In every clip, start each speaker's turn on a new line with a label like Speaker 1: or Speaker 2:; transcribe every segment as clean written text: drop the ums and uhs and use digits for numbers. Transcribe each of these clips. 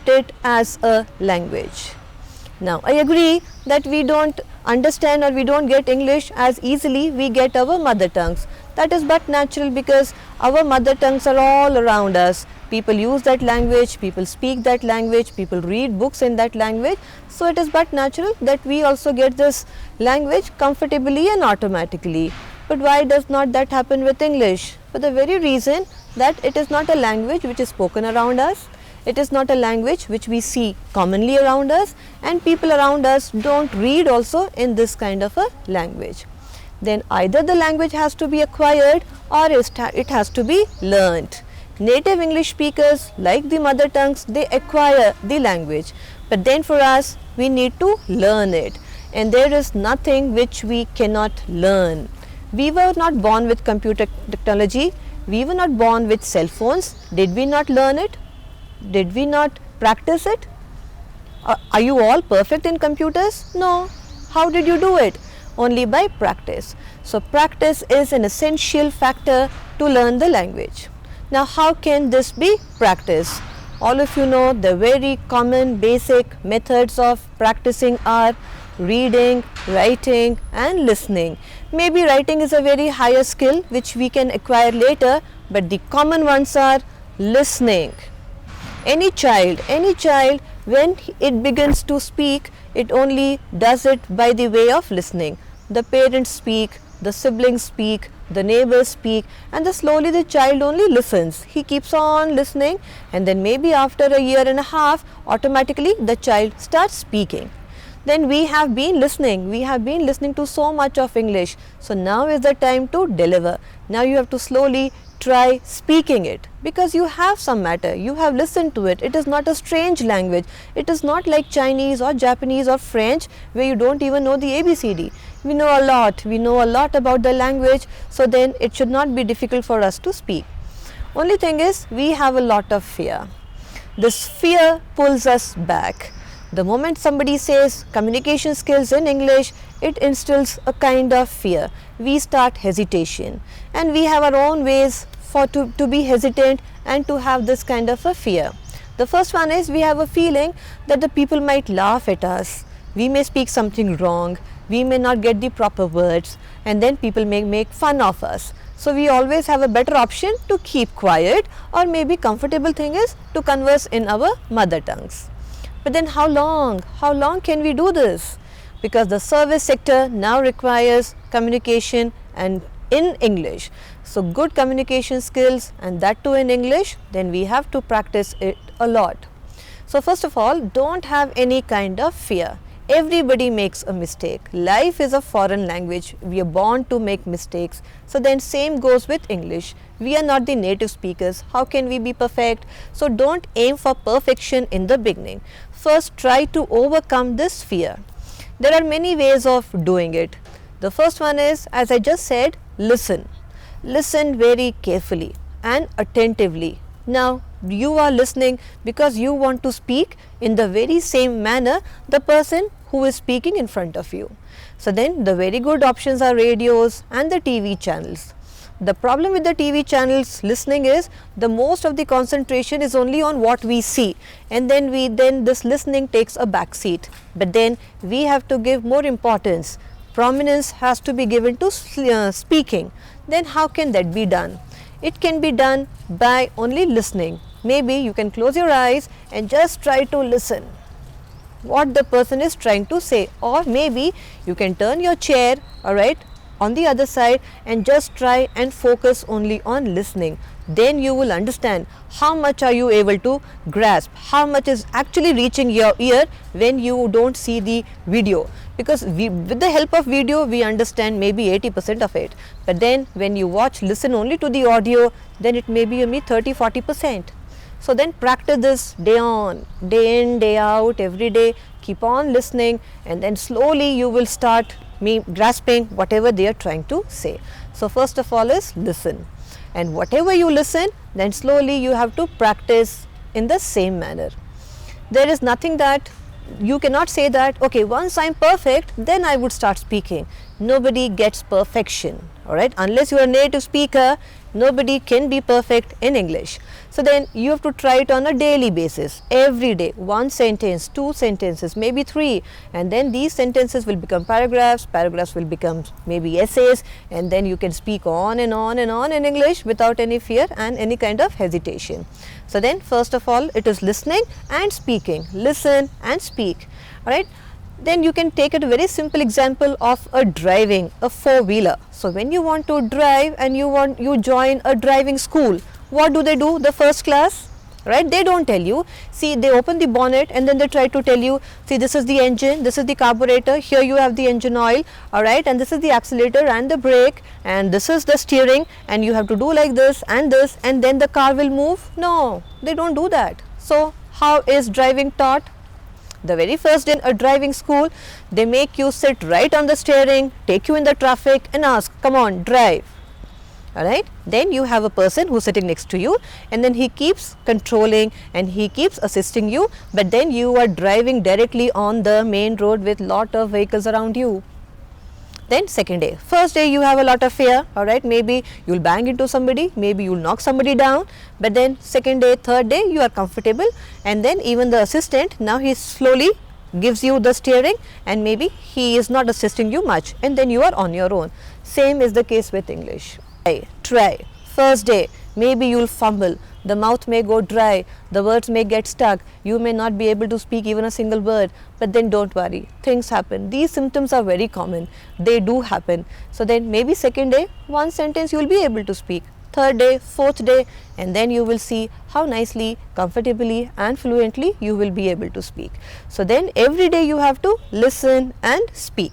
Speaker 1: accept it as a language. Now, I agree that we don't understand or we don't get English as easily we get our mother tongues. That is but natural because our mother tongues are all around us. People use that language, people speak that language, people read books in that language. So, it is but natural that we also get this language comfortably and automatically. But why does not that happen with English? For the very reason that it is not a language which is spoken around us. It is not a language which we see commonly around us, and people around us don't read also in this kind of a language. Then either the language has to be acquired or it has to be learnt. Native English speakers, like the mother tongues, they acquire the language, but then for us we need to learn it, and there is nothing which we cannot learn. We were not born with computer technology, we were not born with cell phones. Did we not learn it? Did we not practice it? Are you all perfect in computers? No. How did you do it? Only by practice. So, practice is an essential factor to learn the language. Now, how can this be practiced? All of you know the very common basic methods of practicing are reading, writing and listening. Maybe writing is a very higher skill which we can acquire later, but the common ones are listening. Any child when it begins to speak, it only does it by the way of listening. The parents speak, the siblings speak, the neighbors speak, and slowly the child only listens. He keeps on listening, and then maybe after a year and a half, automatically the child starts speaking. Then we have been listening to so much of English. So now is the time to deliver. Now you have to slowly try speaking it, because you have some matter, you have listened to it. It is not a strange language. It is not like Chinese or Japanese or French where you don't even know the ABCD. We know a lot about the language, so then it should not be difficult for us to speak. Only thing is, we have a lot of fear. This fear pulls us back. The moment somebody says communication skills in English, it instills a kind of fear. We start hesitation, and we have our own ways to be hesitant and to have this kind of a fear. The first one is, we have a feeling that the people might laugh at us. We may speak something wrong, we may not get the proper words, and then people may make fun of us. So we always have a better option to keep quiet, or maybe comfortable thing is to converse in our mother tongues. But then how long can we do this? Because the service sector now requires communication and in English. So good communication skills, and that too in English, then we have to practice it a lot. So first of all, don't have any kind of fear. Everybody makes a mistake. Life is a foreign language. We are born to make mistakes. So then same goes with English. We are not the native speakers. How can we be perfect? So don't aim for perfection in the beginning. First, try to overcome this fear. There are many ways of doing it. The first one is, as I just said, listen. Listen very carefully and attentively. Now, you are listening because you want to speak in the very same manner the person who is speaking in front of you. So then the very good options are radios and the TV channels. The problem with the TV channels listening is, the most of the concentration is only on what we see, and then this listening takes a back seat. But then we have to give more importance. Prominence has to be given to speaking. Then how can that be done? It can be done by only listening. Maybe you can close your eyes and just try to listen what the person is trying to say, or maybe you can turn your chair, alright, on the other side and just try and focus only on listening. Then you will understand how much are you able to grasp, how much is actually reaching your ear when you don't see the video. Because with the help of video we understand maybe 80% of it, but then when you listen only to the audio, then it may be only 30-40%. So then practice this day in, day out, every day. Keep on listening, and then slowly you will start grasping whatever they are trying to say. So first of all is listen, and whatever you listen, then slowly you have to practice in the same manner. There is nothing that you cannot say that, okay, once I am perfect, then I would start speaking. Nobody gets perfection, alright, unless you are a native speaker. Nobody can be perfect in English. So then you have to try it on a daily basis, every day, one sentence, two sentences, maybe three, and then these sentences will become paragraphs, paragraphs will become maybe essays, and then you can speak on and on and on in English without any fear and any kind of hesitation. So then first of all, it is listening and speaking, listen and speak, alright. Then you can take a very simple example of a driving a four-wheeler. So when you want to drive and you join a driving school, what do? The first class, right? They don't tell you. See, they open the bonnet and then they try to tell you, see, this is the engine, this is the carburetor, here you have the engine oil, alright, and this is the accelerator and the brake, and this is the steering, and you have to do like this, and then the car will move. No, they don't do that. So how is driving taught? The very first day in a driving school, they make you sit right on the steering, take you in the traffic and ask, come on, drive. Alright, then you have a person who is sitting next to you, and then he keeps controlling and he keeps assisting you, but then you are driving directly on the main road with lot of vehicles around you. Then second day, first day you have a lot of fear, alright, maybe you will bang into somebody, maybe you will knock somebody down, but then second day, third day you are comfortable, and then even the assistant, now he slowly gives you the steering and maybe he is not assisting you much, and then you are on your own. Same is the case with English. Try. First day, maybe you will fumble, the mouth may go dry, the words may get stuck, you may not be able to speak even a single word, but then don't worry, things happen. These symptoms are very common, they do happen. So then maybe second day, one sentence you will be able to speak, third day, fourth day, and then you will see how nicely, comfortably and fluently you will be able to speak. So then every day you have to listen and speak.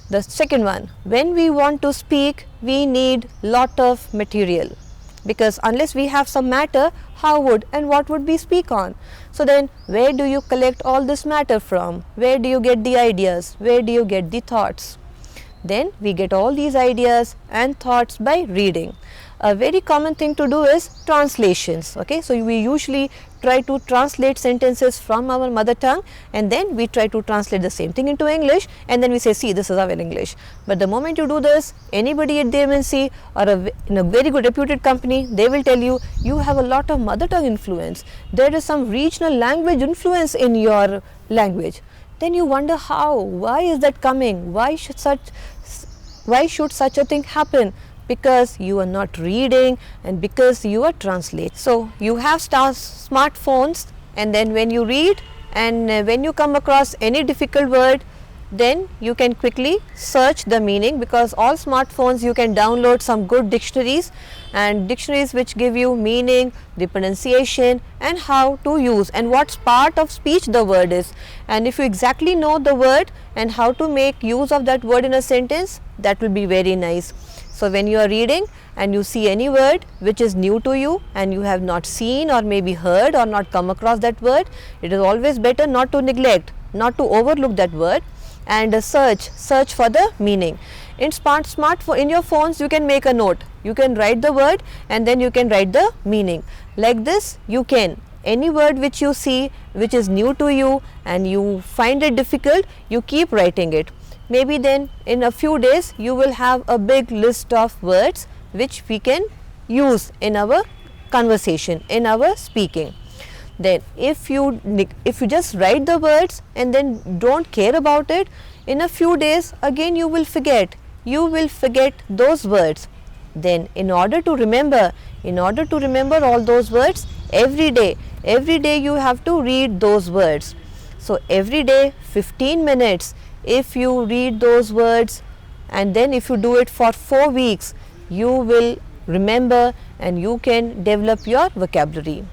Speaker 1: The second one, when we want to speak, we need lot of material, because unless we have some matter, how would and what would we speak on? So then where do you collect all this matter from? Where do you get the ideas? Where do you get the thoughts? Then we get all these ideas and thoughts by reading. A very common thing to do is translations. Okay, so we usually try to translate sentences from our mother tongue, and then we try to translate the same thing into English, and then we say, see, this is our English. But the moment you do this, anybody at the MNC or in a very good reputed company, they will tell you, you have a lot of mother tongue influence. There is some regional language influence in your language. Then you wonder how, why is that coming? Why should such a thing happen? Because you are not reading and because you are translating. So you have smartphones, and then when you read and when you come across any difficult word, then you can quickly search the meaning, because all smartphones you can download some good dictionaries, and dictionaries which give you meaning, the pronunciation and how to use and what part of speech the word is. And if you exactly know the word and how to make use of that word in a sentence, that will be very nice. So when you are reading and you see any word which is new to you and you have not seen or maybe heard or not come across that word, it is always better not to neglect, not to overlook that word, and search for the meaning. In smartphone, in your phones, you can make a note, you can write the word and then you can write the meaning. Like this, you can, any word which you see which is new to you and you find it difficult, you keep writing it. Maybe then in a few days you will have a big list of words which we can use in our conversation, in our speaking. Then if you just write the words and then don't care about it, in a few days again you will forget those words. Then in order to remember all those words, every day you have to read those words. So every day 15 minutes, if you read those words, and then if you do it for 4 weeks, you will remember and you can develop your vocabulary.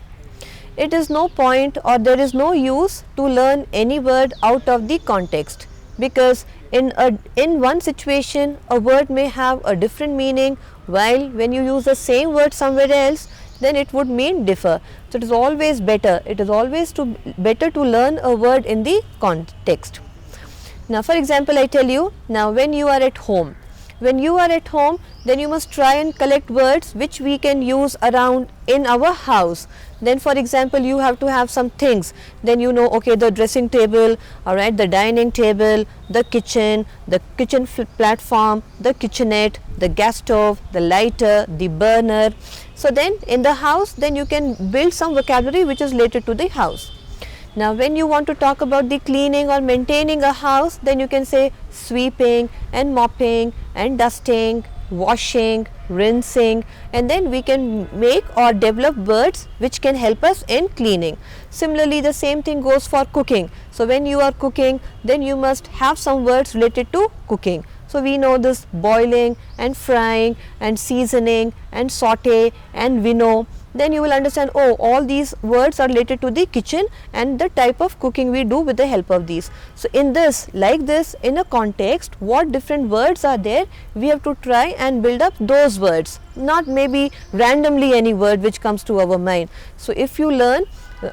Speaker 1: It is no point or there is no use to learn any word out of the context, because in one situation a word may have a different meaning, while when you use the same word somewhere else, then it would mean differ. So it is always better to learn a word in the context. Now for example, I tell you, now when you are at home, when you are at home, then you must try and collect words which we can use around in our house. Then for example, you have to have some things, then you know, okay, the dressing table, alright, the dining table, the kitchen platform, the kitchenette, the gas stove, the lighter, the burner. So then in the house, then you can build some vocabulary which is related to the house. Now when you want to talk about the cleaning or maintaining a house, then you can say sweeping and mopping and dusting, washing, rinsing, and then we can make or develop words which can help us in cleaning. Similarly, the same thing goes for cooking. So when you are cooking, then you must have some words related to cooking. So we know this boiling and frying and seasoning and saute and winnow. Then you will understand, oh, all these words are related to the kitchen and the type of cooking we do with the help of these. So in this, like this, in a context, what different words are there, we have to try and build up those words, not maybe randomly any word which comes to our mind. So if you learn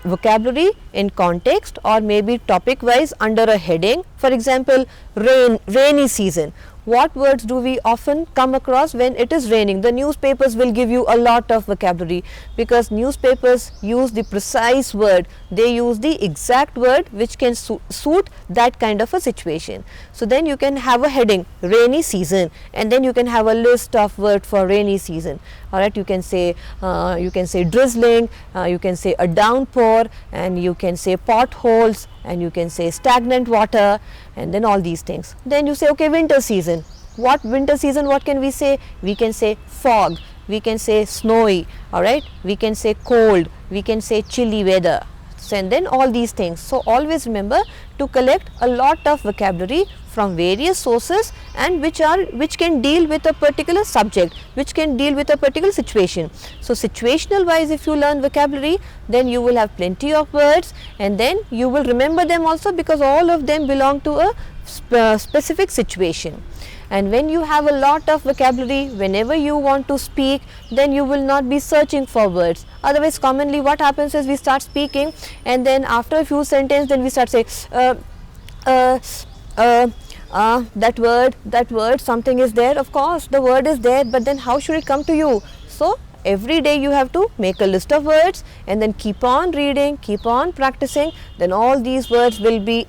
Speaker 1: vocabulary in context or maybe topic wise under a heading, for example, rainy season. What words do we often come across when it is raining? The newspapers will give you a lot of vocabulary, because newspapers use the precise word, they use the exact word which can suit that kind of a situation. So then you can have a heading, rainy season, and then you can have a list of words for rainy season. Alright, you can say drizzling, you can say a downpour, and you can say potholes, and you can say stagnant water, and then all these things. Then you say, okay, winter season. What winter season, what can we say? We can say fog, we can say snowy, alright, we can say cold, we can say chilly weather. So, and then all these things. So always remember to collect a lot of vocabulary from various sources, and which can deal with a particular subject, which can deal with a particular situation. So situational wise, if you learn vocabulary, then you will have plenty of words, and then you will remember them also, because all of them belong to a specific situation. And when you have a lot of vocabulary, whenever you want to speak, then you will not be searching for words. Otherwise, commonly what happens is we start speaking, and then after a few sentences, then we start saying that word, something is there. Of course the word is there, but then how should it come to you? So every day you have to make a list of words, and then keep on reading, keep on practicing, then all these words will be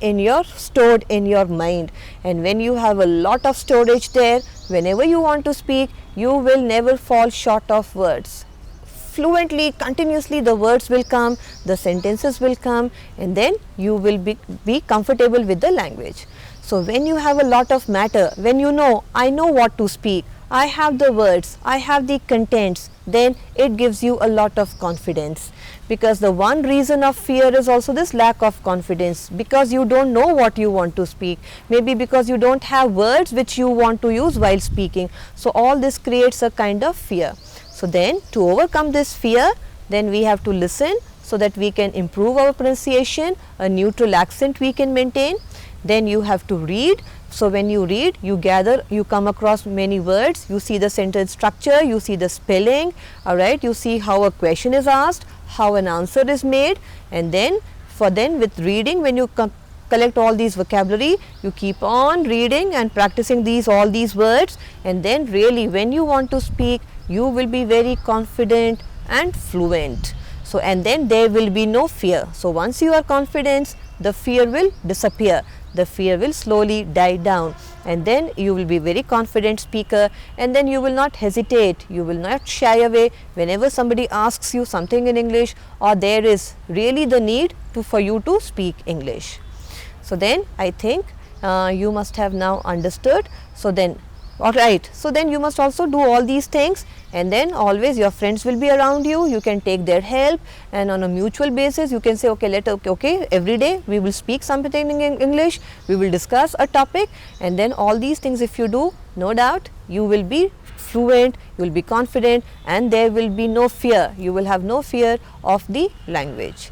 Speaker 1: stored in your mind. And when you have a lot of storage there, whenever you want to speak, you will never fall short of words. Fluently, continuously the words will come, the sentences will come, and then you will be comfortable with the language. So when you have a lot of matter, when you know, I know what to speak, I have the words, I have the contents, then it gives you a lot of confidence. Because the one reason of fear is also this lack of confidence, because you don't know what you want to speak, maybe because you don't have words which you want to use while speaking. So all this creates a kind of fear. So then to overcome this fear, then we have to listen so that we can improve our pronunciation, a neutral accent we can maintain. Then you have to read. So when you read, you gather, you come across many words, you see the sentence structure, you see the spelling, alright, you see how a question is asked, how an answer is made, and then with reading, when you collect all these vocabulary, you keep on reading and practicing all these words, and then really when you want to speak, you will be very confident and fluent. So and then there will be no fear. So once you are confident, the fear will disappear, the fear will slowly die down, and then you will be very confident speaker, and then you will not hesitate, you will not shy away whenever somebody asks you something in English, or there is really the need for you to speak English. So then I think you must have now understood. So then alright, so then you must also do all these things, and then always your friends will be around you, you can take their help, and on a mutual basis you can say, okay, every day we will speak something in English, we will discuss a topic, and then all these things if you do, no doubt you will be fluent, you will be confident, and there will be no fear, you will have no fear of the language.